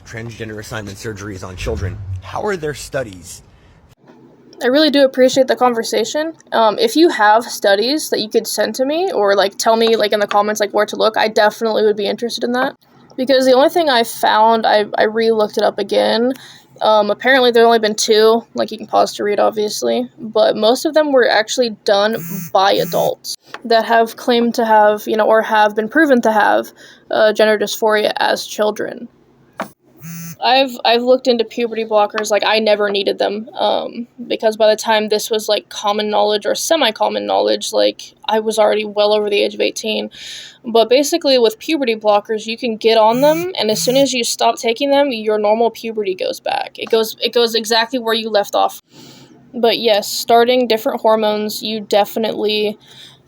transgender assignment surgeries on children. How are their studies? I really do appreciate the conversation. If you have studies that you could send to me or like tell me like in the comments like where to look, I definitely would be interested in that. Because the only thing I found, I re-looked it up again. Apparently there have only been two, like you can pause to read obviously, but most of them were actually done by adults that have claimed to have, or have been proven to have gender dysphoria as children. I've looked into puberty blockers, like I never needed them, because by the time this was like common knowledge or semi-common knowledge, like I was already well over the age of 18. But basically with puberty blockers, you can get on them, and as soon as you stop taking them, your normal puberty goes back. It goes exactly where you left off. But yes, starting different hormones, you definitely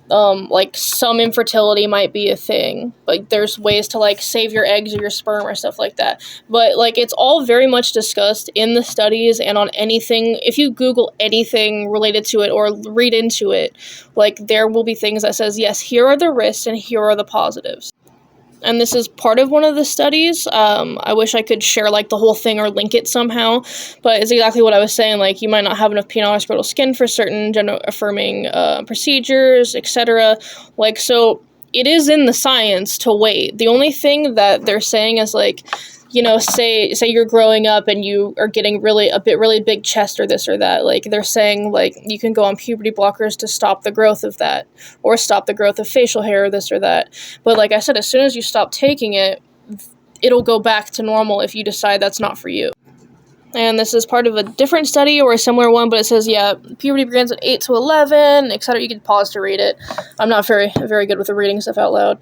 like some infertility might be a thing, like there's ways to like save your eggs or your sperm or stuff like that, but like it's all very much discussed in the studies and on anything. If you Google anything related to it or read into it, like there will be things that says yes, here are the risks and here are the positives. And this is part of one of the studies. I wish I could share like the whole thing or link it somehow, but it's exactly what I was saying. Like you might not have enough penile arterial skin for certain gender affirming procedures, etc. Like, so it is in the science to wait. The only thing that they're saying is like, say you're growing up and you are getting really big chest or this or that. Like they're saying like you can go on puberty blockers to stop the growth of that or stop the growth of facial hair or this or that. But like I said, as soon as you stop taking it, it'll go back to normal if you decide that's not for you. And this is part of a different study or a similar one, but it says, yeah, puberty begins at 8 to 11, etc. You can pause to read it. I'm not very good with the reading stuff out loud.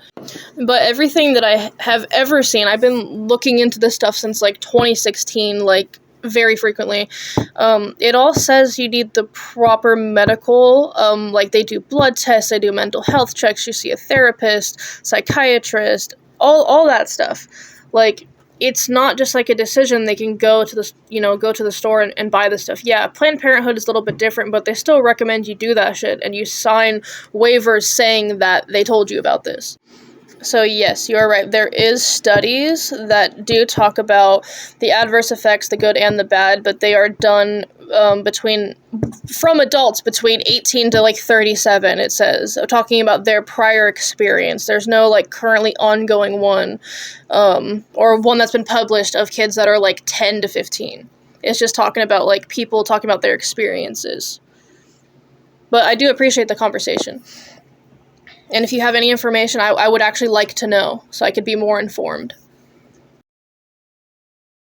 But everything that I have ever seen, I've been looking into this stuff since, like, 2016, like, very frequently. It all says you need the proper medical, like, they do blood tests, they do mental health checks, you see a therapist, psychiatrist, all that stuff. Like, it's not just like a decision they can go to the store and buy the stuff. Yeah, Planned Parenthood is a little bit different, but they still recommend you do that shit and you sign waivers saying that they told you about this. So yes, you are right. There is studies that do talk about the adverse effects, the good and the bad, but they are done from adults between 18 to like 37, it says, talking about their prior experience. There's no like currently ongoing one, or one that's been published of kids that are like 10 to 15. It's just talking about like people talking about their experiences. But I do appreciate the conversation. And if you have any information, I would actually like to know so I could be more informed.